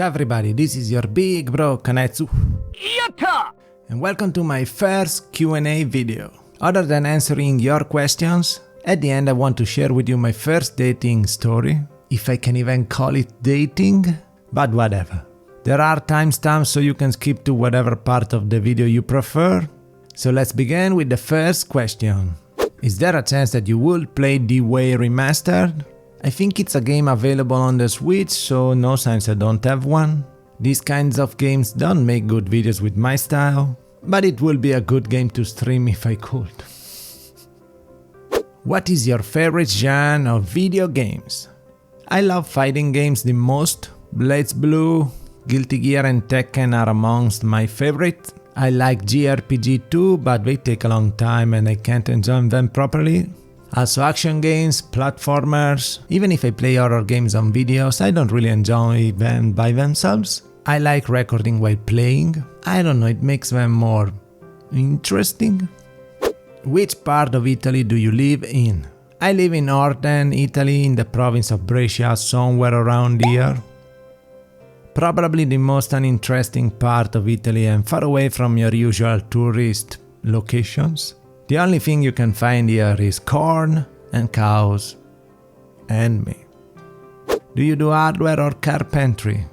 Ciao everybody, this is your big bro Kanetsu. Yatta! And welcome to my first Q&A video. Other than answering your questions, at the end I want to share with you my first dating story, if I can even call it dating, but whatever. There are timestamps so you can skip to whatever part of the video you prefer. So let's begin with the first question. Is there a chance that you will play D-Way Remastered? I think it's a game available on the Switch, so no signs I don't have one. These kinds of games don't make good videos with my style, but it will be a good game to stream if I could. What is your favorite genre of video games? I love fighting games the most. BlazBlue, Guilty Gear and Tekken are amongst my favorites. I like JRPG too, but they take a long time and I can't enjoy them properly. Also action games, platformers. Even if I play horror games on videos, I don't really enjoy them by themselves. I like recording while playing. I don't know, it makes them more interesting. Which part of Italy do you live in? I live in northern Italy, in the province of Brescia, somewhere around here. Probably the most uninteresting part of Italy and far away from your usual tourist locations. The only thing you can find here is corn and cows and me. Do you do hardware or carpentry?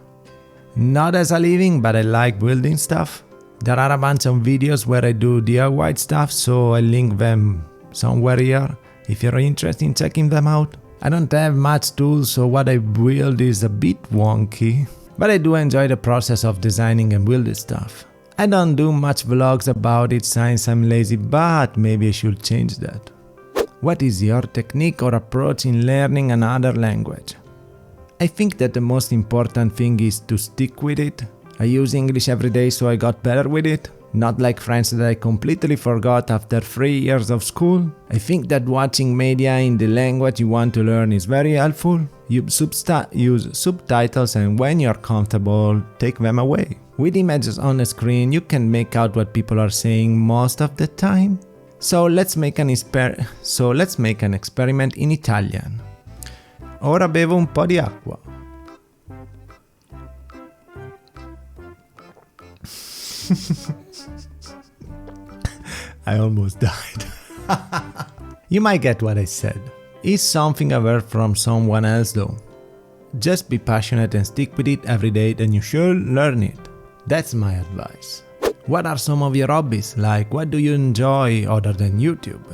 Not as a living, but I like building stuff. There are a bunch of videos where I do DIY stuff, so I link them somewhere here if you're interested in checking them out. I don't have much tools, so what I build is a bit wonky, but I do enjoy the process of designing and building stuff. I don't do much vlogs about it since I'm lazy, but maybe I should change that. What is your technique or approach in learning another language? I think that the most important thing is to stick with it. I use English every day, so I got better with it. Not like French that I completely forgot after 3 years of school. I think that watching media in the language you want to learn is very helpful. Use subtitles, and when you're comfortable, take them away. With images on the screen, you can make out what people are saying most of the time. So let's make an experiment in Italian. Ora bevo un po' di acqua. I almost died. You might get what I said. It's something I've heard from someone else though. Just be passionate and stick with it every day, then you should learn it. That's my advice. What are some of your hobbies? Like, what do you enjoy other than YouTube?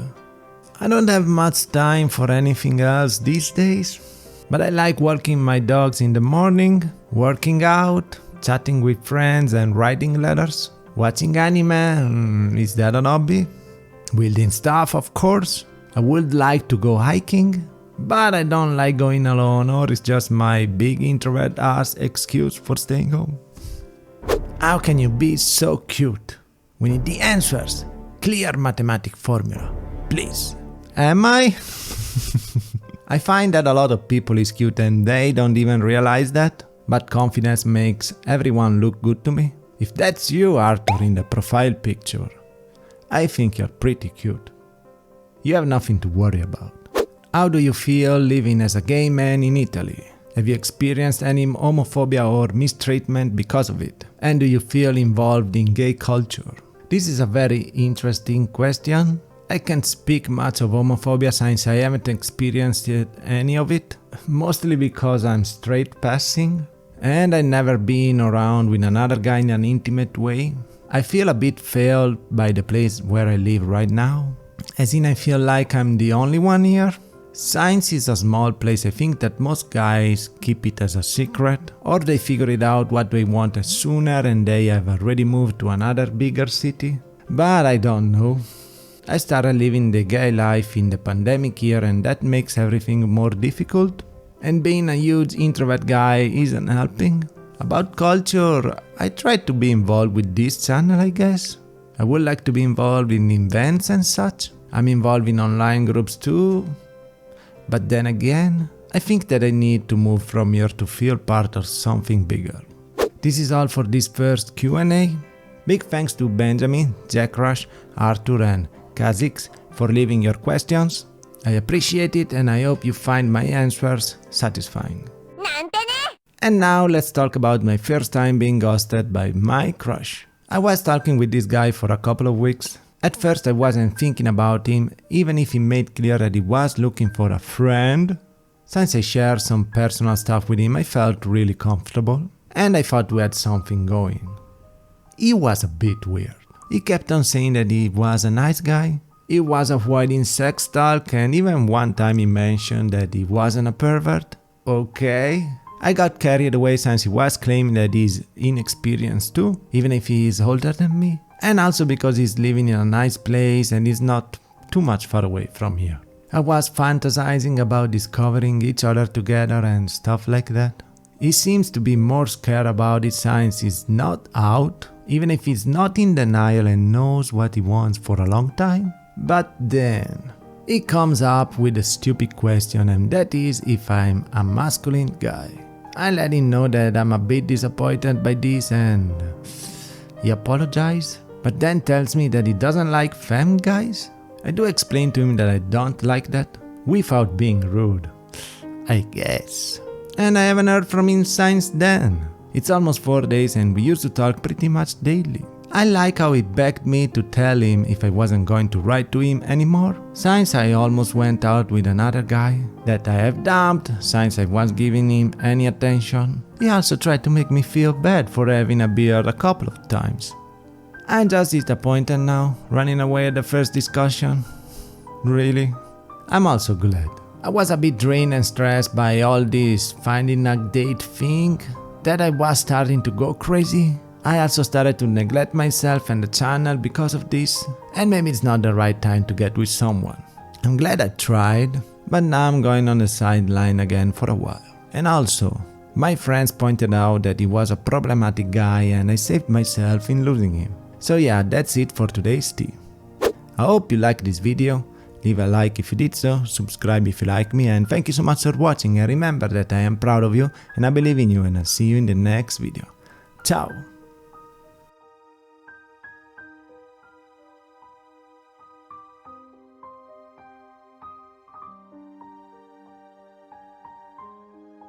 I don't have much time for anything else these days, but I like walking my dogs in the morning, working out, chatting with friends and writing letters. Watching anime, is that an hobby? Building stuff, of course. I would like to go hiking, but I don't like going alone, or it's just my big introvert ass excuse for staying home. How can you be so cute? We need the answers. Clear mathematic formula, please. Am I? I find that a lot of people is cute and they don't even realize that, but confidence makes everyone look good to me. If that's you, Arthur, in the profile picture, I think you're pretty cute. You have nothing to worry about. How do you feel living as a gay man in Italy? Have you experienced any homophobia or mistreatment because of it? And do you feel involved in gay culture? This is a very interesting question. I can't speak much of homophobia since I haven't experienced any of it, mostly because I'm straight passing and I've never been around with another guy in an intimate way. I feel a bit failed by the place where I live right now, as in I feel like I'm the only one here. Since it's a small place, I think that most guys keep it as a secret, or they figure it out what they want sooner and they have already moved to another bigger city. But I don't know. I started living the gay life in the pandemic year and that makes everything more difficult. And being a huge introvert guy isn't helping. About culture, I try to be involved with this channel, I guess. I would like to be involved in events and such. I'm involved in online groups too. But then again, I think that I need to move from here to feel part of something bigger. This is all for this first Q&A. Big thanks to Benjamin, Jack Rush, Arthur and Kha'Zix for leaving your questions. I appreciate it and I hope you find my answers satisfying. And now let's talk about my first time being ghosted by my crush. I was talking with this guy for a couple of weeks. At first I wasn't thinking about him, even if he made clear that he was looking for a friend. Since I shared some personal stuff with him, I felt really comfortable, and I thought we had something going. He was a bit weird. He kept on saying that he was a nice guy. He was avoiding sex talk, and even one time he mentioned that he wasn't a pervert. Okay. I got carried away since he was claiming that he's inexperienced too, even if he is older than me. And also because he's living in a nice place and is not too much far away from here. I was fantasizing about discovering each other together and stuff like that. He seems to be more scared about it since he's not out, even if he's not in denial and knows what he wants for a long time. But then he comes up with a stupid question, and that is if I'm a masculine guy. I let him know that I'm a bit disappointed by this, and he apologized, but then tells me that he doesn't like femme guys. I do explain to him that I don't like that, without being rude, I guess. And I haven't heard from him since then. It's almost 4 days and we used to talk pretty much daily. I like how he begged me to tell him if I wasn't going to write to him anymore, since I almost went out with another guy that I have dumped since I wasn't giving him any attention. He also tried to make me feel bad for having a beard a couple of times. I'm just disappointed now, running away at the first discussion. Really? I'm also glad. I was a bit drained and stressed by all this finding a date thing that I was starting to go crazy. I also started to neglect myself and the channel because of this, and maybe it's not the right time to get with someone. I'm glad I tried, but now I'm going on the sideline again for a while. And also, my friends pointed out that he was a problematic guy and I saved myself in losing him. So yeah, that's it for today's tea. I hope you liked this video. Leave a like if you did so, subscribe if you like me, and thank you so much for watching, and remember that I am proud of you and I believe in you, and I'll see you in the next video. Ciao!